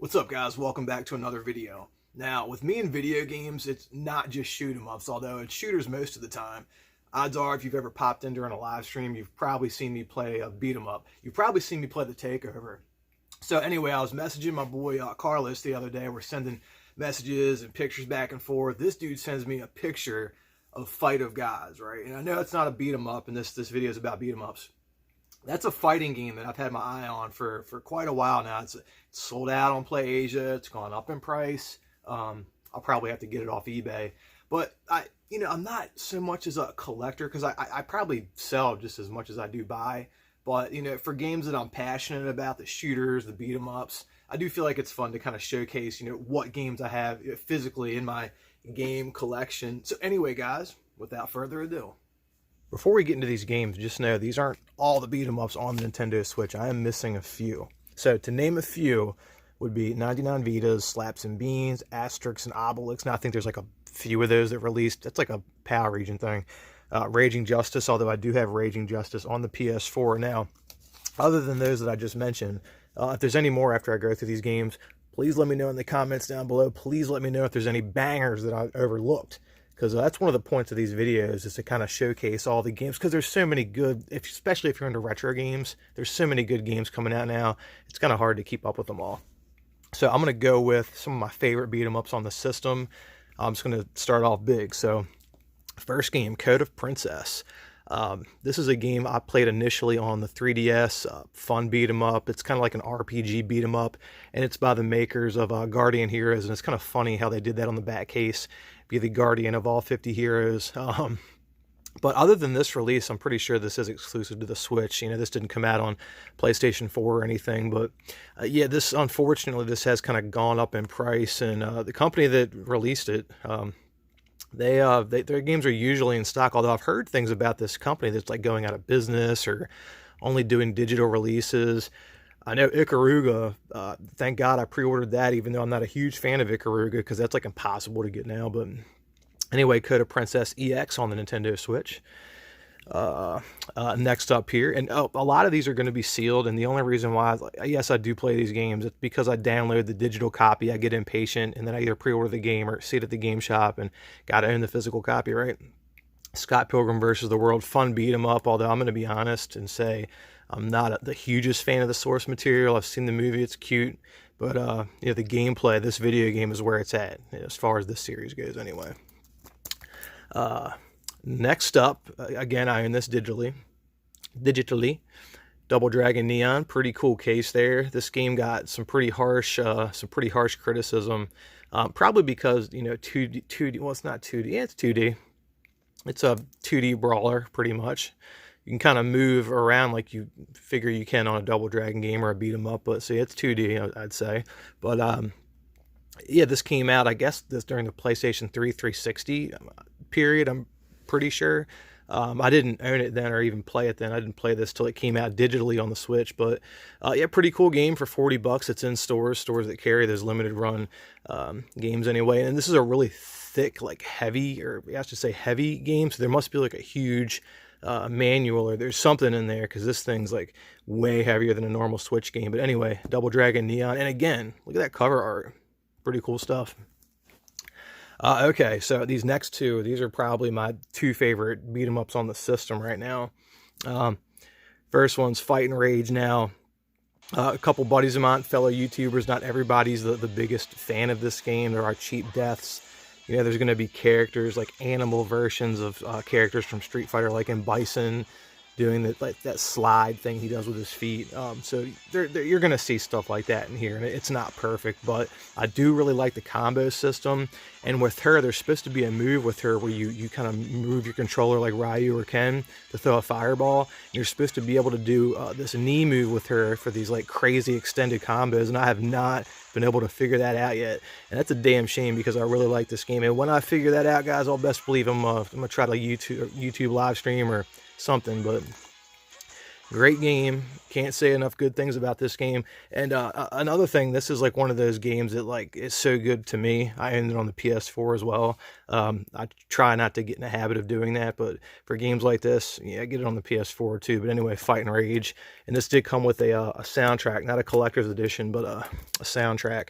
What's up, guys? Welcome back to another video. Now, with me in video games, it's not just shoot 'em ups, although it's shooters most of the time. Odds are, if you've ever popped in during a live stream, you've probably seen me play a beat 'em up. You've probably seen me play the Takeover. So anyway, I was messaging my boy Carlos the other day. We're sending messages and pictures back and forth. This dude sends me a picture of Fight of Gods, right? And I know it's not a beat 'em up, and this video is about beat 'em ups. That's a fighting game that I've had my eye on for quite a while now. It's sold out on PlayAsia. It's gone up in price. I'll probably have to get it off eBay. But I'm not so much as a collector because I probably sell just as much as I do buy. But for games that I'm passionate about, the shooters, the beat 'em ups, I do feel like it's fun to kind of showcase what games I have physically in my game collection. So anyway, guys, without further ado, before we get into these games, just know these aren't all the beat 'em ups on the Nintendo Switch. I am missing a few. So to name a few would be 99 Vitas, Slaps and Beans, Asterix and Obelix. Now I think there's like a few of those that released. That's like a PAL region thing. Raging Justice, although I do have Raging Justice on the PS4 now. Other than those that I just mentioned, if there's any more after I go through these games, please let me know in the comments down below. Please let me know if there's any bangers that I overlooked. Because that's one of the points of these videos, is to kind of showcase all the games. Because there's so many good, especially if you're into retro games, there's so many good games coming out now. It's kind of hard to keep up with them all. So I'm going to go with some of my favorite beat 'em ups on the system. I'm just going to start off big. So first game, Code of Princess. This is a game I played initially on the 3DS. Fun beat 'em up. It's kind of like an RPG beat 'em up, and it's by the makers of Guardian Heroes. And it's kind of funny how they did that on the back case. Be the guardian of all 50 heroes. But other than this release, I'm pretty sure this is exclusive to the Switch. This didn't come out on PlayStation 4 or anything. But yeah, unfortunately, this has kind of gone up in price. And the company that released it, their games are usually in stock. Although I've heard things about this company that's like going out of business or only doing digital releases. I know Ikaruga, thank God I pre-ordered that, even though I'm not a huge fan of Ikaruga, because that's like impossible to get now. But anyway, Code of Princess EX on the Nintendo Switch. Next up here, and a lot of these are going to be sealed, and the only reason why, yes, I do play these games, it's because I download the digital copy. I get impatient, and then I either pre-order the game or see it at the game shop, and got to own the physical copy, right? Scott Pilgrim versus the World, fun beat 'em up, although I'm going to be honest and say I'm not the hugest fan of the source material. I've seen the movie, it's cute, but the gameplay, this video game is where it's at, as far as this series goes anyway. Next up, again, I own this digitally. Double Dragon Neon, pretty cool case there. This game got some pretty harsh criticism, probably because 2D. Well, it's not 2D. Yeah, it's 2D. It's a 2D brawler, pretty much. You can kind of move around like you figure you can on a Double Dragon game or a beat 'em up, but see, it's 2D, I'd say. But yeah, this came out, I guess, during the PlayStation 3 360 period. I'm pretty sure. I didn't own it then or even play it then. I didn't play this till it came out digitally on the Switch. But yeah, pretty cool game for $40. It's in stores that carry those limited run games anyway. And this is a really thick, like heavy, or I should say heavy game. So there must be like a huge manual, or there's something in there, because this thing's like way heavier than a normal Switch game. But anyway, Double Dragon Neon. And again, look at that cover art. Pretty cool stuff. Okay, so these next two, these are probably my two favorite beat 'em ups on the system right now. First one's Fight and Rage. Now, a couple buddies of mine, fellow YouTubers, not everybody's the biggest fan of this game. There are cheap deaths. There's going to be characters, like animal versions of characters from Street Fighter, like in Bison, doing that slide thing he does with his feet. So you're going to see stuff like that in here, and it's not perfect, but I do really like the combo system. And with her, there's supposed to be a move with her where you kind of move your controller like Ryu or Ken to throw a fireball. And you're supposed to be able to do this knee move with her for these like crazy extended combos, and I have not been able to figure that out yet. And that's a damn shame, because I really like this game. And when I figure that out, guys, I'll best believe I'm going to try to YouTube live stream or something. But Great game. Can't say enough good things about this game. And another thing, this is like one of those games that like is so good to me. I own it on the PS4 as well. I try not to get in the habit of doing that, but for games like this, yeah, I get it on the PS4 too. But anyway, Fight and Rage, and this did come with a soundtrack, not a collector's edition, but a soundtrack.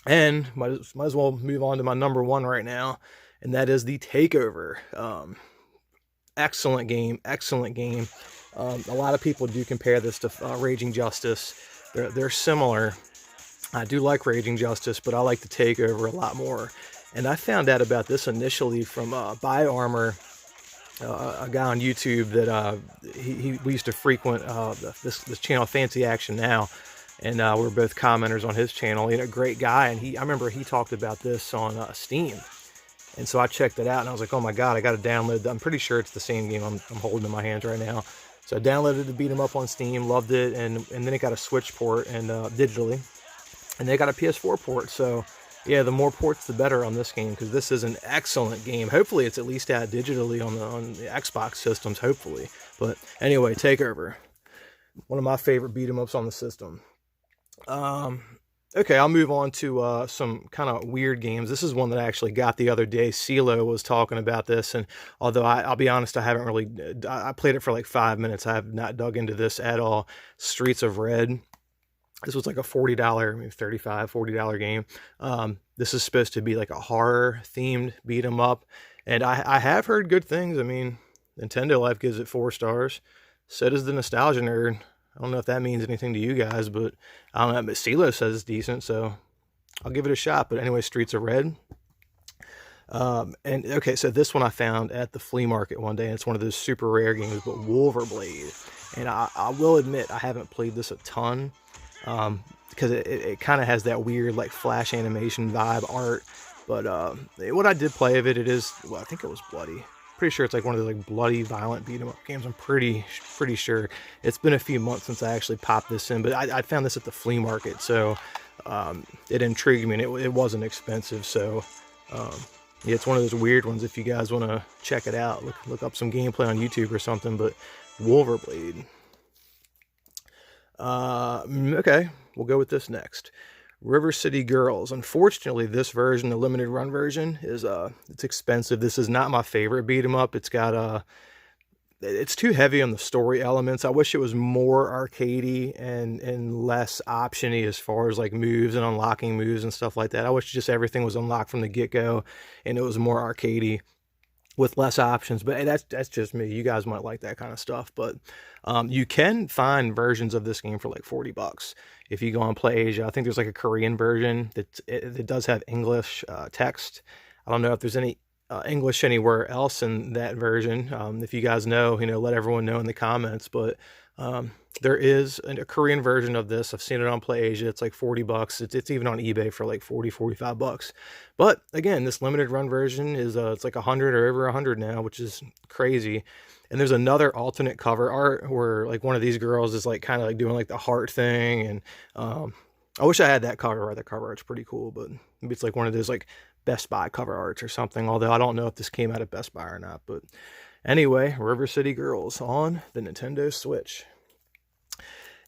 And might as well move on to my number one right now, and that is the Takeover. Excellent game, excellent game. A lot of people do compare this to Raging Justice. They're similar. I do like Raging Justice, but I like the Takeover a lot more. And I found out about this initially from BioArmor, a guy on YouTube that we used to frequent this channel, Fancy Action Now, and we're both commenters on his channel. You know, great guy, and I remember he talked about this on Steam. And so I checked it out, and I was like, oh my god, I got to download that. I'm pretty sure it's the same game I'm holding in my hands right now. So I downloaded to beat 'em up on Steam, loved it, and then it got a Switch port and digitally, and they got a PS4 port. So yeah, the more ports the better on this game, because this is an excellent game. Hopefully it's at least out digitally on the Xbox systems, hopefully. But anyway, Takeover, one of my favorite beat 'em ups on the system. Okay, I'll move on to some kind of weird games. This is one that I actually got the other day. CeeLo was talking about this, and although I'll be honest, I haven't really, I played it for like 5 minutes. I have not dug into this at all. Streets of Red. This was like a $40, maybe $35, $40 game. This is supposed to be like a horror-themed beat 'em up, and I have heard good things. I mean, Nintendo Life gives it 4 stars. So does the Nostalgia Nerd. I don't know if that means anything to you guys, but I don't know. But CeeLo says it's decent, so I'll give it a shot. But anyway, Streets of Red. And okay, so this one I found at the flea market one day, and it's one of those super rare games, but Wolver Blade. And I will admit, I haven't played this a ton, because it kind of has that weird like flash animation vibe art. But what I did play of it, it is, well, I think it was bloody. Pretty sure it's like one of those like bloody, violent beat 'em up games. I'm pretty sure. It's been a few months since I actually popped this in, but I found this at the flea market, so it intrigued me, and it wasn't expensive. So yeah, it's one of those weird ones. If you guys want to check it out, look up some gameplay on YouTube or something. But Wolver Blade. Okay, we'll go with this next. River City Girls. Unfortunately, this version, the limited run version, is it's expensive. This is not my favorite beat 'em up. It's got it's too heavy on the story elements. I wish it was more arcadey and less optiony as far as like moves and unlocking moves and stuff like that. I wish just everything was unlocked from the get-go and it was more arcadey with less options. But hey, that's just me. You guys might like that kind of stuff. But you can find versions of this game for like $40 if you go on Play Asia. I think there's like a Korean version that it does have English text. I don't know if there's any English anywhere else in that version. If you guys know, let everyone know in the comments. But there is a Korean version of this. I've seen it on Play Asia. It's like $40. It's even on eBay for like $40-$45. But again, this limited run version is it's like 100 or over 100 now, which is crazy. And there's another alternate cover art where like one of these girls is like kind of like doing like the heart thing, and I wish I had that cover art. The cover art's pretty cool, but maybe it's like one of those like Best Buy cover arts or something, although I don't know if this came out of Best Buy or not. But anyway, River City Girls on the Nintendo Switch.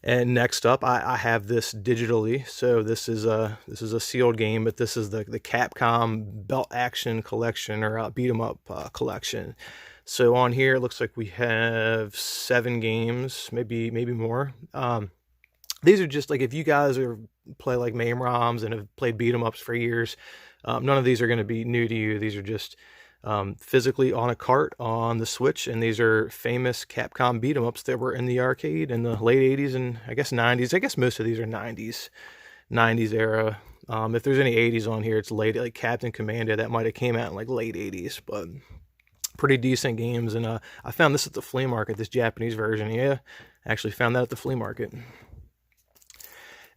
And next up, I have this digitally. So this is a sealed game, but this is the Capcom Belt Action Collection, or Beat 'em Up Collection. So on here, it looks like we have 7 games, maybe more. These are just like, if you guys play like MAME ROMs and have played beat 'em ups for years, none of these are going to be new to you. These are just physically on a cart on the Switch, and these are famous Capcom beat 'em ups that were in the arcade in the late 80s and I guess 90s. I guess most of these are 90s era. If there's any 80s on here, it's late, like Captain Commando, that might have came out in like late 80s, but pretty decent games. And I found this at the flea market, this Japanese version. Yeah, I actually found that at the flea market.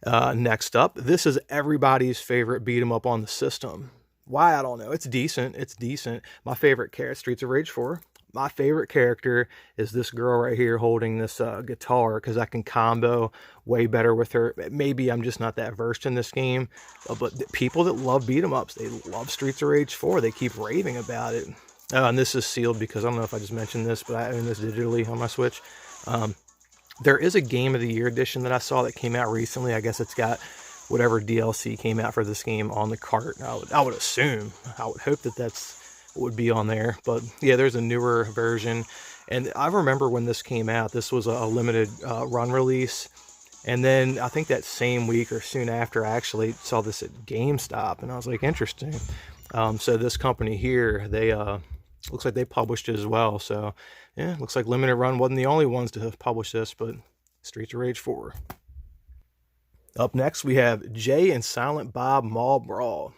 Next up, this is everybody's favorite beat 'em up on the system. Why, I don't know. It's decent. It's decent. My favorite character, Streets of Rage 4. My favorite character is this girl right here holding this guitar, because I can combo way better with her. Maybe I'm just not that versed in this game, but the people that love beat 'em ups, they love Streets of Rage 4. They keep raving about it. And this is sealed because I don't know if I just mentioned this, but I own this digitally on my Switch. There is a Game of the Year edition that I saw that came out recently. I guess it's got whatever DLC came out for this game on the cart. I would assume, I would hope that that's what would be on there. But yeah, there's a newer version. And I remember when this came out, this was a limited run release. And then I think that same week or soon after, I actually saw this at GameStop. And I was like, interesting. So this company here, they looks like they published it as well. So yeah, looks like Limited Run wasn't the only ones to have published this, but Streets of Rage 4. Up next, we have Jay and Silent Bob Mall Brawl.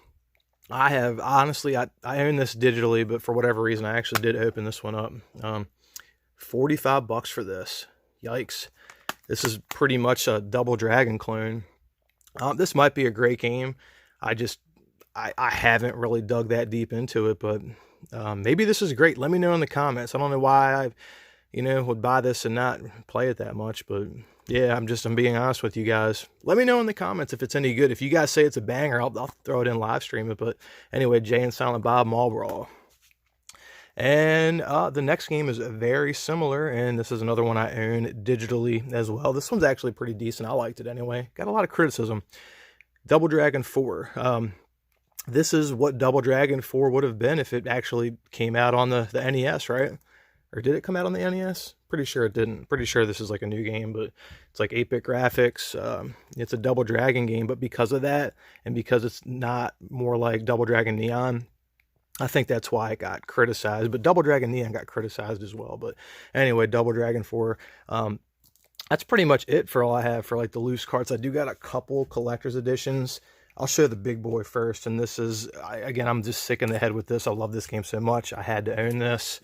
I have, honestly, I own this digitally, but for whatever reason, I actually did open this one up. 45 bucks for this. Yikes. This is pretty much a Double Dragon clone. This might be a great game. I haven't really dug that deep into it, but maybe this is great. Let me know in the comments. I don't know why I, would buy this and not play it that much, but yeah, I'm being honest with you guys. Let me know in the comments if it's any good. If you guys say it's a banger, I'll throw it in live stream it. But anyway, Jay and Silent Bob Mall Brawl. And the next game is very similar, and this is another one I own digitally as well. This one's actually pretty decent. I liked it anyway. Got a lot of criticism. Double Dragon 4. This is what Double Dragon 4 would have been if it actually came out on the NES, right? Or did it come out on the NES? Pretty sure it didn't. Pretty sure this is like a new game, but it's like 8-bit graphics. It's a Double Dragon game, but because of that, and because it's not more like Double Dragon Neon, I think that's why it got criticized. But Double Dragon Neon got criticized as well. But anyway, Double Dragon 4. That's pretty much it for all I have for like the loose carts. I do got a couple collector's editions. I'll show the big boy first, and this is, again, I'm just sick in the head with this. I love this game so much. I had to own this,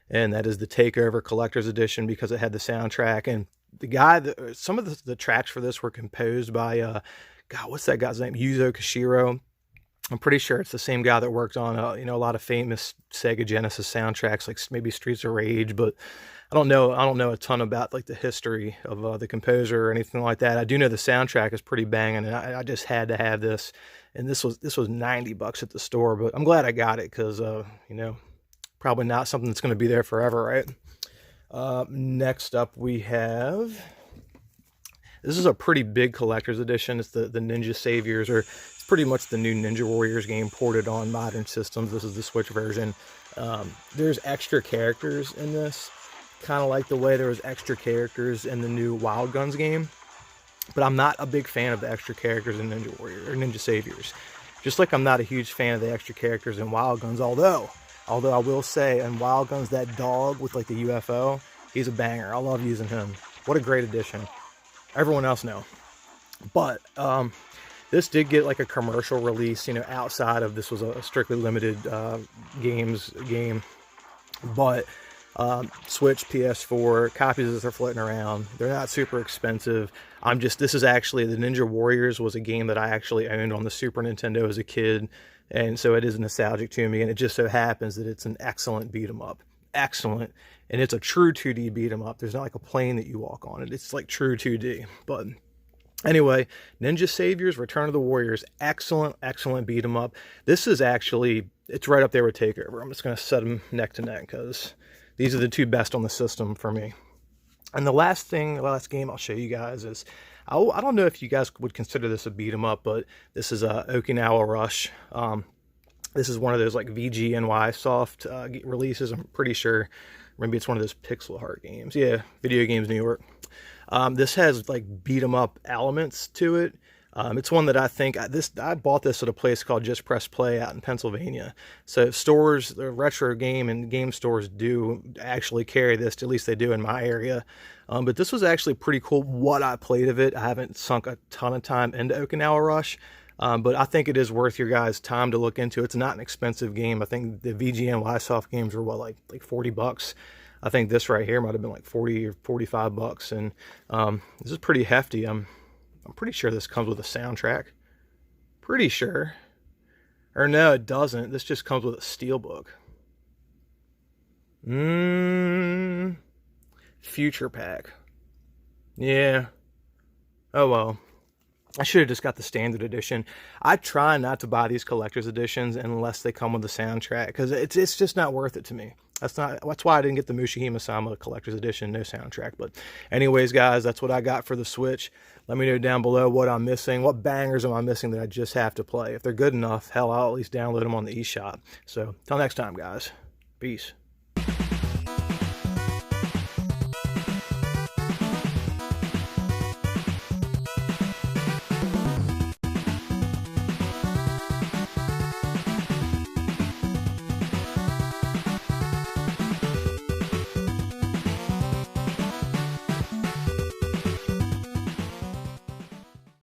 and that is the Takeover Collector's Edition because it had the soundtrack. And the guy, some of the tracks for this were composed by, God, what's that guy's name? Yuzo Koshiro. I'm pretty sure it's the same guy that worked on, a lot of famous Sega Genesis soundtracks, like maybe Streets of Rage, but I don't know a ton about like the history of the composer or anything like that. I do know the soundtrack is pretty banging, and I just had to have this. And this was 90 bucks at the store, but I'm glad I got it because probably not something that's going to be there forever, right? Next up we have, this is a pretty big collector's edition. It's the Ninja Saviors, or it's pretty much the new Ninja Warriors game ported on modern systems. This is the Switch version. There's extra characters in this, kind of like the way there was extra characters in the new Wild Guns game. But I'm not a big fan of the extra characters in Ninja Warrior or Ninja Saviors. Just like I'm not a huge fan of the extra characters in Wild Guns, although I will say in Wild Guns, that dog with like the UFO, he's a banger. I love using him. What a great addition. Everyone else know. But this did get like a commercial release, outside of this was a strictly limited game. But Switch, PS4, copies as they're floating around. They're not super expensive. This is actually, the Ninja Warriors was a game that I actually owned on the Super Nintendo as a kid. And so it is nostalgic to me. And it just so happens that it's an excellent beat 'em up. Excellent. And it's a true 2D beat 'em up. There's not like a plane that you walk on. It's like true 2D. But anyway, Ninja Saviors, Return of the Warriors. Excellent, excellent beat 'em up. This is actually, it's right up there with Takeover. I'm just going to set them neck to neck because these are the two best on the system for me. And the last game I'll show you guys is, I don't know if you guys would consider this a beat 'em up, but this is Okinawa Rush. This is one of those like VGNY soft releases. I'm pretty sure, maybe it's one of those pixel art games. Yeah, Video Games New York. This has like beat 'em up elements to it. It's one that I think, I bought this at a place called Just Press Play out in Pennsylvania. So stores, the retro game and game stores do actually carry this, at least they do in my area. But this was actually pretty cool what I played of it. I haven't sunk a ton of time into Okinawa Rush, but I think it is worth your guys' time to look into. It's not an expensive game. I think the VGNY soft games were what, like 40 bucks. I think this right here might have been like 40 or 45 bucks. And this is pretty hefty. I'm pretty sure this comes with a soundtrack. Pretty sure. Or no, it doesn't. This just comes with a steelbook. Future pack. Yeah. Oh well. I should have just got the standard edition. I try not to buy these collector's editions unless they come with a soundtrack, because it's just not worth it to me. That's why I didn't get the Mushihime-sama Collector's Edition, no soundtrack. But anyways, guys, that's what I got for the Switch. Let me know down below what I'm missing. What bangers am I missing that I just have to play? If they're good enough, hell, I'll at least download them on the eShop. So, till next time, guys. Peace.